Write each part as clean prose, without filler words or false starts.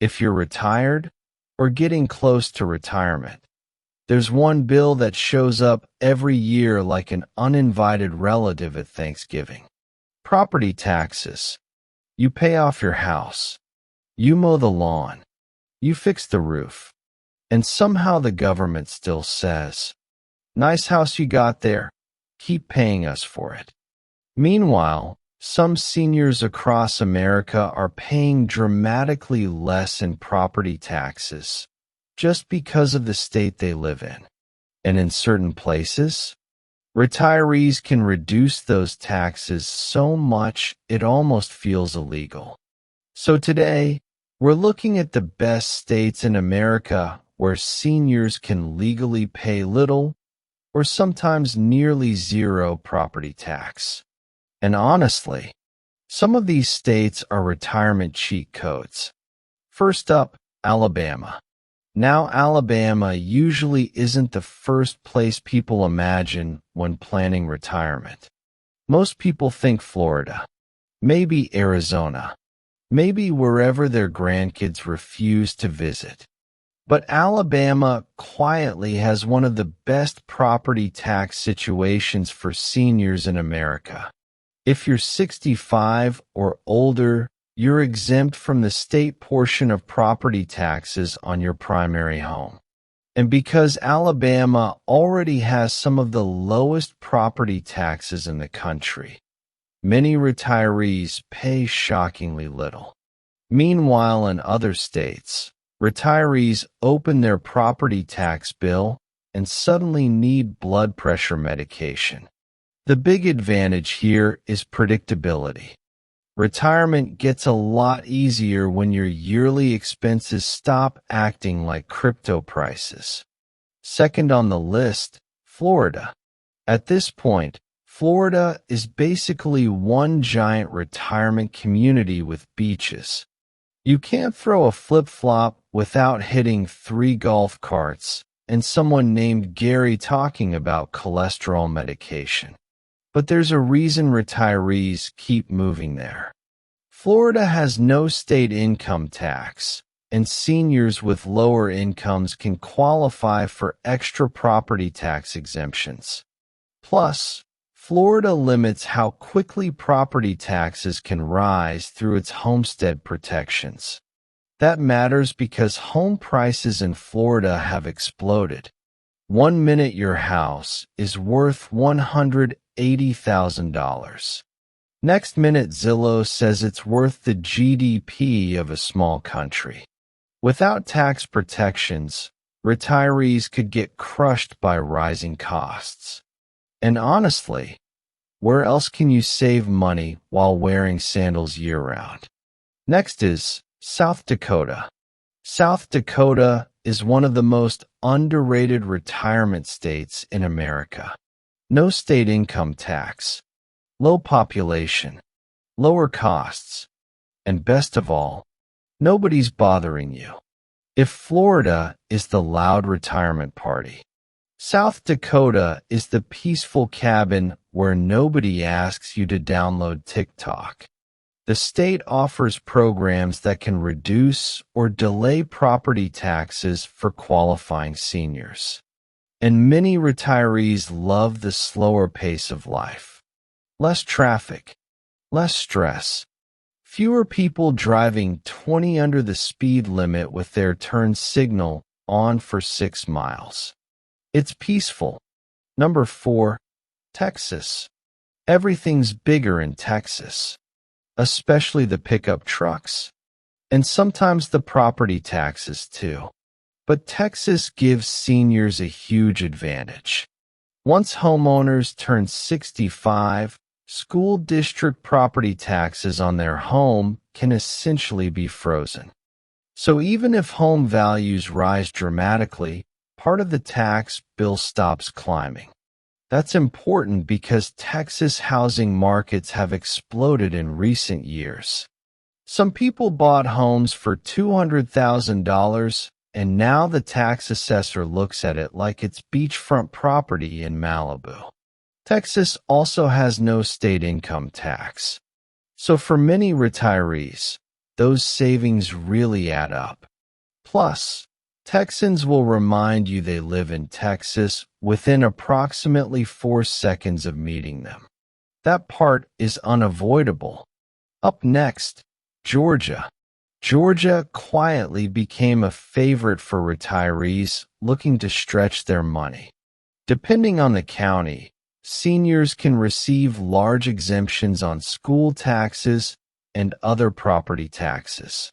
If you're retired or getting close to retirement, there's one bill that shows up every year like an uninvited relative at Thanksgiving. Property taxes. You pay off your house. You mow the lawn. You fix the roof. And somehow the government still says, "Nice house you got there. Keep paying us for it." Meanwhile, some seniors across America are paying dramatically less in property taxes just because of the state they live in. And in certain places, retirees can reduce those taxes so much it almost feels illegal. So today, we're looking at the best states in America where seniors can legally pay little or sometimes nearly zero property tax. And honestly, some of these states are retirement cheat codes. First up, Alabama. Now, Alabama usually isn't the first place people imagine when planning retirement. Most people think Florida, maybe Arizona, maybe wherever their grandkids refuse to visit. But Alabama quietly has one of the best property tax situations for seniors in America. If you're 65 or older, you're exempt from the state portion of property taxes on your primary home. And because Alabama already has some of the lowest property taxes in the country, many retirees pay shockingly little. Meanwhile, in other states, retirees open their property tax bill and suddenly need blood pressure medication. The big advantage here is predictability. Retirement gets a lot easier when your yearly expenses stop acting like crypto prices. Second on the list, Florida. At this point, Florida is basically one giant retirement community with beaches. You can't throw a flip-flop without hitting 3 golf carts and someone named Gary talking about cholesterol medication. But there's a reason retirees keep moving there. Florida has no state income tax, and seniors with lower incomes can qualify for extra property tax exemptions. Plus, Florida limits how quickly property taxes can rise through its homestead protections. That matters because home prices in Florida have exploded. 1 minute your house is worth $180,000. Next minute Zillow says it's worth the GDP of a small country. Without tax protections, retirees could get crushed by rising costs. And honestly, where else can you save money while wearing sandals year-round? Next is South Dakota. South Dakota is one of the most underrated retirement states in America. No state income tax, low population, lower costs, and best of all, nobody's bothering you. If Florida is the loud retirement party, South Dakota is the peaceful cabin where nobody asks you to download TikTok. The state offers programs that can reduce or delay property taxes for qualifying seniors. And many retirees love the slower pace of life. Less traffic, less stress, fewer people driving 20 under the speed limit with their turn signal on for 6 miles. It's peaceful. Number 4, Texas. Everything's bigger in Texas, especially the pickup trucks, and sometimes the property taxes too. But Texas gives seniors a huge advantage. Once homeowners turn 65, school district property taxes on their home can essentially be frozen. So even if home values rise dramatically, part of the tax bill stops climbing. That's important because Texas housing markets have exploded in recent years. Some people bought homes for $200,000, and now the tax assessor looks at it like it's beachfront property in Malibu. Texas also has no state income tax. So for many retirees, those savings really add up. Plus, Texans will remind you they live in Texas within approximately 4 seconds of meeting them. That part is unavoidable. Up next, Georgia. Georgia quietly became a favorite for retirees looking to stretch their money. Depending on the county, seniors can receive large exemptions on school taxes and other property taxes.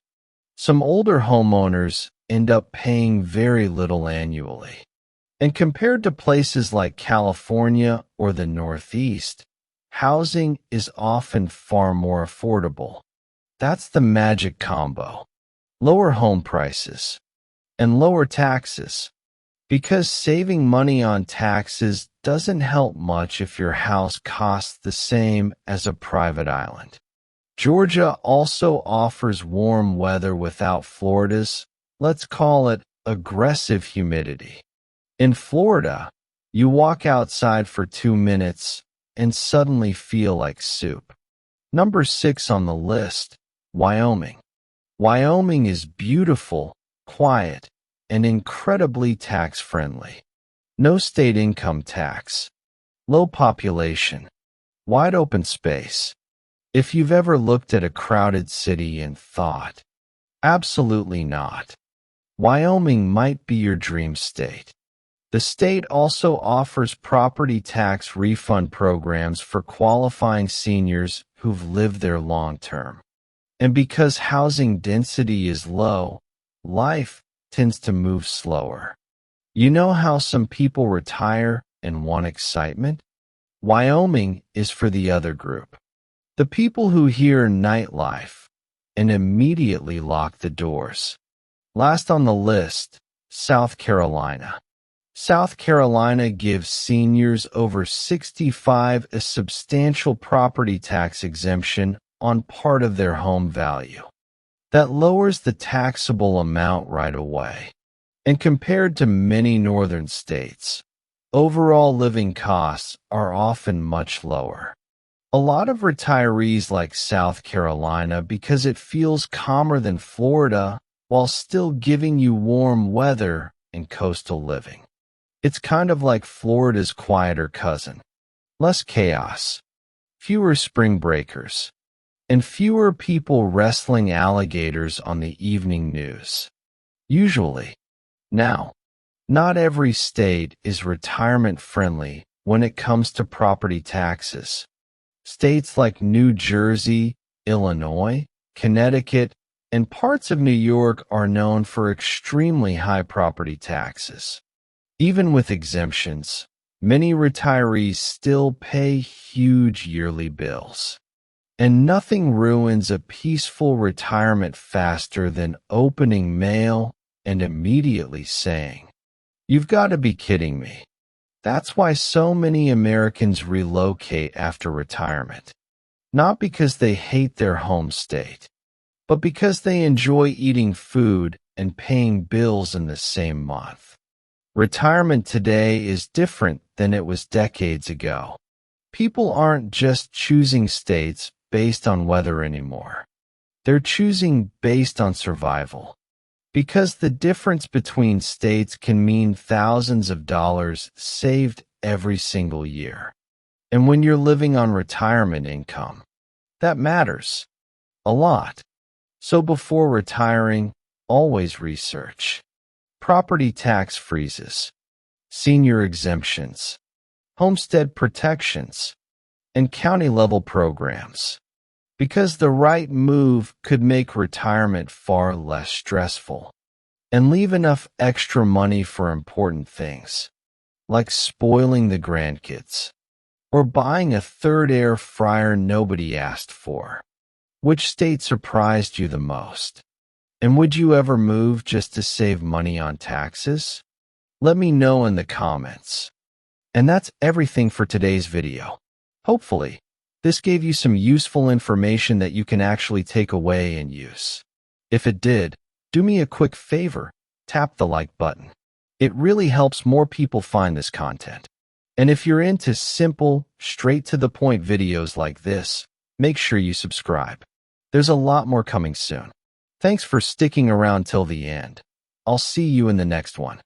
Some older homeowners end up paying very little annually. And compared to places like California or the Northeast, housing is often far more affordable. That's the magic combo. Lower home prices and lower taxes. Because saving money on taxes doesn't help much if your house costs the same as a private island. Georgia also offers warm weather without Florida's, let's call it, aggressive humidity. In Florida, you walk outside for 2 minutes and suddenly feel like soup. Number 6 on the list, Wyoming. Wyoming is beautiful, quiet, and incredibly tax-friendly. No state income tax. Low population. Wide open space. If you've ever looked at a crowded city and thought, absolutely not, Wyoming might be your dream state. The state also offers property tax refund programs for qualifying seniors who've lived there long term. And because housing density is low, life tends to move slower. You know how some people retire and want excitement? Wyoming is for the other group. The people who hear nightlife and immediately lock the doors. Last on the list, South Carolina. South Carolina gives seniors over 65 a substantial property tax exemption on part of their home value. That lowers the taxable amount right away. And compared to many northern states, overall living costs are often much lower. A lot of retirees like South Carolina because it feels calmer than Florida while still giving you warm weather and coastal living. It's kind of like Florida's quieter cousin. Less chaos, fewer spring breakers, and fewer people wrestling alligators on the evening news. Usually. Now, not every state is retirement-friendly when it comes to property taxes. States like New Jersey, Illinois, Connecticut, and parts of New York are known for extremely high property taxes. Even with exemptions, many retirees still pay huge yearly bills. And nothing ruins a peaceful retirement faster than opening mail and immediately saying, "You've got to be kidding me." That's why so many Americans relocate after retirement. Not because they hate their home state, but because they enjoy eating food and paying bills in the same month. Retirement today is different than it was decades ago. People aren't just choosing states based on weather anymore. They're choosing based on survival. Because the difference between states can mean thousands of dollars saved every single year. And when you're living on retirement income, that matters a lot. So before retiring, always research. Property tax freezes, senior exemptions, homestead protections, and county-level programs. Because the right move could make retirement far less stressful and leave enough extra money for important things, like spoiling the grandkids or buying a third air fryer nobody asked for. Which state surprised you the most? And would you ever move just to save money on taxes? Let me know in the comments. And that's everything for today's video. Hopefully, this gave you some useful information that you can actually take away and use. If it did, do me a quick favor, tap the like button. It really helps more people find this content. And if you're into simple, straight-to-the-point videos like this, make sure you subscribe. There's a lot more coming soon. Thanks for sticking around till the end. I'll see you in the next one.